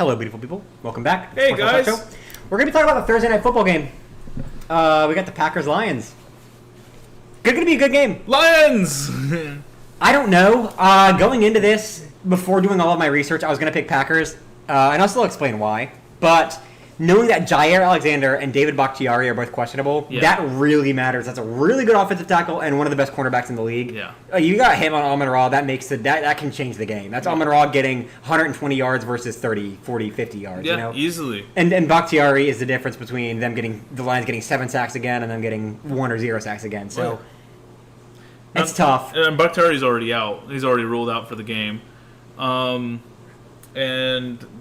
Hello, beautiful people. Welcome back. Hey, Sports Talk guys. Show. We're going to be talking about the Thursday night football game. We got the Packers-Lions. Going to be a good game. Lions! I don't know. Going into this, before doing all of my research, I was going to pick Packers, and I'll still explain why. But knowing that Jair Alexander and David Bakhtiari are both questionable, that really matters. That's a really good offensive tackle and one of the best cornerbacks in the league. Yeah. You got him on Amon-Ra. That makes that can change the game. That's Amon-Ra getting 120 yards versus 30, 40, 50 yards. Yeah, you know? easily. And Bakhtiari is the difference between the Lions getting 7 sacks again and them getting 1 or 0 sacks again. So it's tough. And Bakhtiari's already out. He's already ruled out for the game. And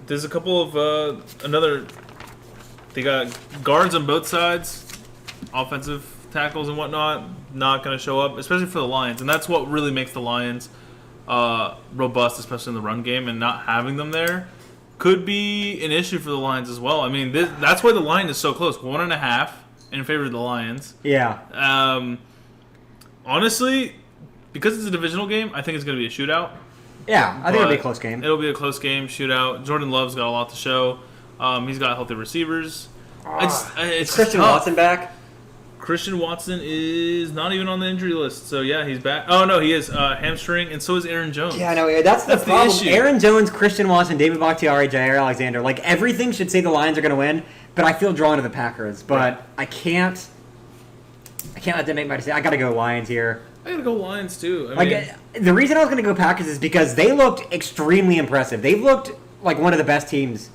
there's a couple of they got guards on both sides, offensive tackles and whatnot, not going to show up, especially for the Lions. And that's what really makes the Lions robust, especially in the run game. And not having them there could be an issue for the Lions as well. I mean, that's why the line is so close. 1.5 in favor of the Lions. Yeah. Honestly, because it's a divisional game, I think it's going to be a shootout. Yeah, I think it'll be a close game. It'll be a close game, shootout. Jordan Love's got a lot to show. He's got healthy receivers. It's Christian tough. Watson back? Christian Watson is not even on the injury list. So, yeah, he's back. Oh, no, he is hamstring, and so is Aaron Jones. Yeah, no, that's the problem. issue. Aaron Jones, Christian Watson, David Bakhtiari, Jair Alexander. Like, everything should say the Lions are going to win, but I feel drawn to the Packers. But I can't let them make my decision. I got to go Lions here. I got to go Lions, too. I mean, the reason I was going to go Packers is because they looked extremely impressive. They looked like one of the best teams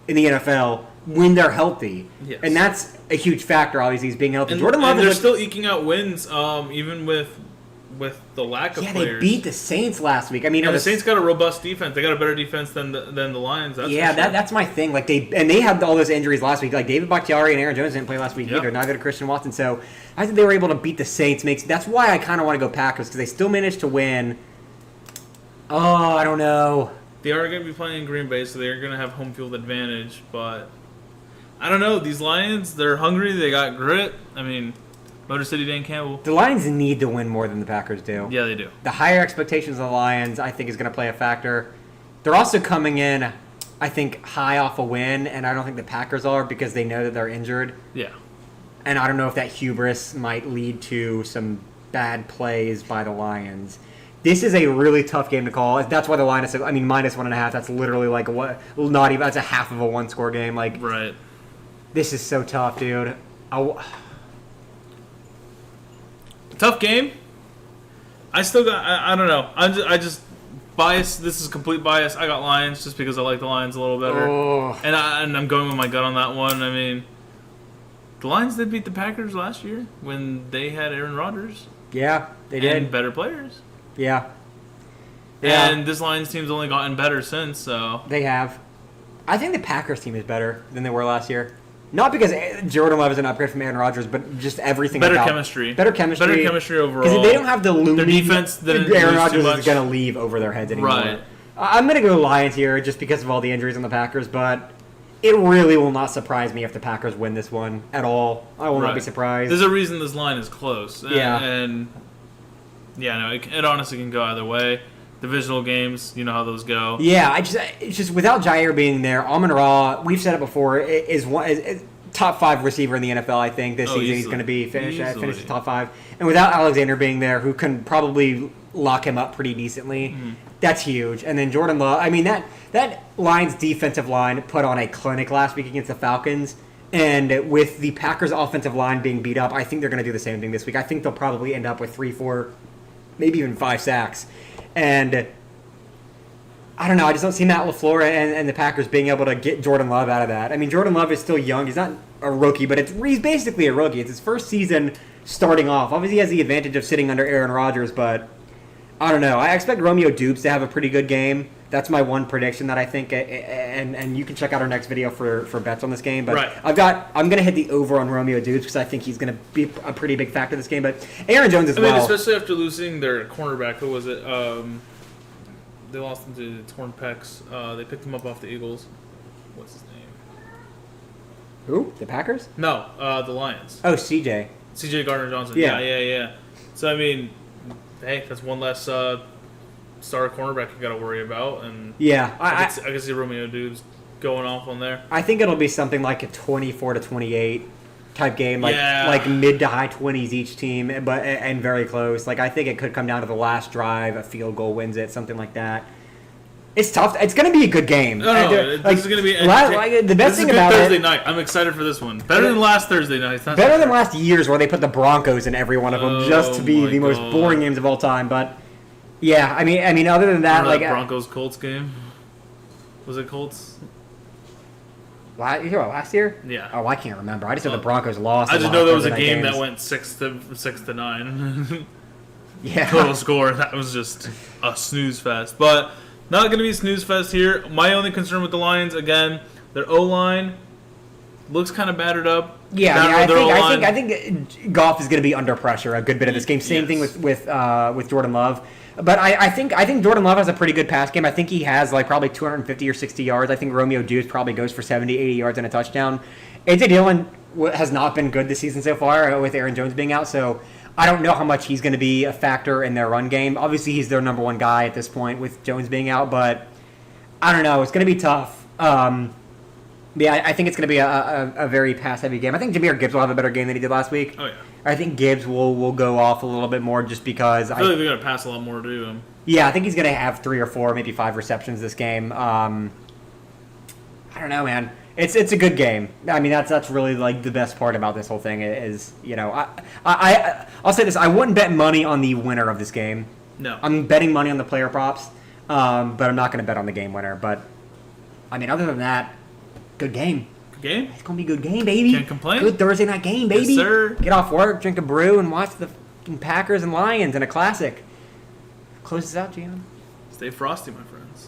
in the NFL when they're healthy. Yes. And that's a huge factor, obviously, is being healthy. and, Jordan Love and they're is still eking out wins, even with the lack of players. they beat the Saints last week. I mean, the Saints got a robust defense. They got a better defense than the Lions. That's for sure. that's my thing. Like they had all those injuries last week. Like David Bakhtiari and Aaron Jones didn't play last week either. Neither did Christian Watson. So I think they were able to beat the Saints. That's why I kind of want to go Packers because they still managed to win. Oh, I don't know. They are going to be playing in Green Bay, so they're going to have home field advantage. But I don't know. These Lions, they're hungry. They got grit. I mean, Motor City Dan Campbell. The Lions need to win more than the Packers do. Yeah, they do. The higher expectations of the Lions, I think, is going to play a factor. They're also coming in, I think, high off a win, and I don't think the Packers are because they know that they're injured. Yeah. And I don't know if that hubris might lead to some bad plays by the Lions. This is a really tough game to call. That's why the line is, minus 1.5. That's literally like not even. That's a half of a one-score game. Like, right. This is so tough, dude. Tough game. I still got. I don't know. I just bias. This is complete bias. I got Lions just because I like the Lions a little better. Oh. And I'm going with my gut on that one. I mean, the Lions did beat the Packers last year when they had Aaron Rodgers. Yeah, they did. And better players. Yeah. And this Lions team's only gotten better since, so. They have. I think the Packers team is better than they were last year. Not because Jordan Love is an upgrade from Aaron Rodgers, but just everything Better about chemistry. Better chemistry. Better chemistry overall. Because they don't have the looming Their defense didn't Aaron lose Rodgers too much. is going to leave over their heads anymore. Right. I'm going to go Lions here just because of all the injuries on the Packers, but it really will not surprise me if the Packers win this one at all. I will not be surprised. There's a reason this line is close. And it honestly can go either way. Divisional games, you know how those go. Yeah, it's just without Jair being there, Amon-Ra, we've said it before, is top 5 receiver in the NFL. I think this season he's going to be finish top 5. And without Alexander being there, who can probably lock him up pretty decently, that's huge. And then Jordan Love, I mean that Lions defensive line put on a clinic last week against the Falcons. And with the Packers offensive line being beat up, I think they're going to do the same thing this week. I think they'll probably end up with 3, 4, maybe even 5 sacks. And I don't know. I just don't see Matt LaFleur and the Packers being able to get Jordan Love out of that. I mean, Jordan Love is still young. He's not a rookie, but he's basically a rookie. It's his first season starting off. Obviously, he has the advantage of sitting under Aaron Rodgers, but I don't know. I expect Romeo Dubes to have a pretty good game. That's my one prediction that I think, and you can check out our next video for bets on this game. But I'm going to hit the over on Romeo Dubes because I think he's going to be a pretty big factor in this game. But Aaron Jones as well. Especially after losing their cornerback. Who was it? They lost him to torn pecs. They picked him up off the Eagles. What's his name? Who? The Packers? No, the Lions. Oh, CJ. CJ Gardner-Johnson. Yeah. Yeah. So, I mean, hey, that's one less star cornerback you got to worry about. And yeah, I can see Romeo Dubes going off on there. I think it'll be something like a 24-28 type game, Yeah. like mid to high 20s each team, and very close. Like I think it could come down to the last drive, a field goal wins it, something like that. It's tough. It's going to be a good game. No, this is going to be the best thing about Thursday it. night. I'm excited for this one. Better than last Thursday night. Better than last year's where they put the Broncos in every one of them just to be the most boring games of all time. But yeah, I mean, other than that, Remember that Broncos Colts game. Was it Colts? You talking about last year? Yeah. Oh, I can't remember. I just know the Broncos lost. I just know there was a game that went 6-9. Yeah. Total score. That was just a snooze fest. But not going to be a snooze fest here. My only concern with the Lions, again, their O-line looks kind of battered up. Yeah, I think Goff is going to be under pressure a good bit of this game. Same thing with Jordan Love. But I think Jordan Love has a pretty good pass game. I think he has like probably 250 or 60 yards. I think Romeo Dukes probably goes for 70, 80 yards and a touchdown. A.J. Dillon has not been good this season so far with Aaron Jones being out, so I don't know how much he's going to be a factor in their run game. Obviously, he's their number one guy at this point with Jones being out, but I don't know. It's going to be tough. I think it's going to be a very pass-heavy game. I think Jahmyr Gibbs will have a better game than he did last week. Oh, yeah. I think Gibbs will go off a little bit more just because I feel like they're going to pass a lot more to him. Yeah, I think he's going to have 3 or 4, maybe 5 receptions this game. I don't know, man. It's a good game. I mean, that's really like the best part about this whole thing is, you know, I'll say this: I wouldn't bet money on the winner of this game. No, I'm betting money on the player props, but I'm not going to bet on the game winner. But I mean, other than that, good game. Game? It's gonna be a good game, baby. Can't complain. Good Thursday night game, baby. Yes, sir. Get off work, drink a brew, and watch the fucking Packers and Lions in a classic. Closes out, Gian. Stay frosty, my friends.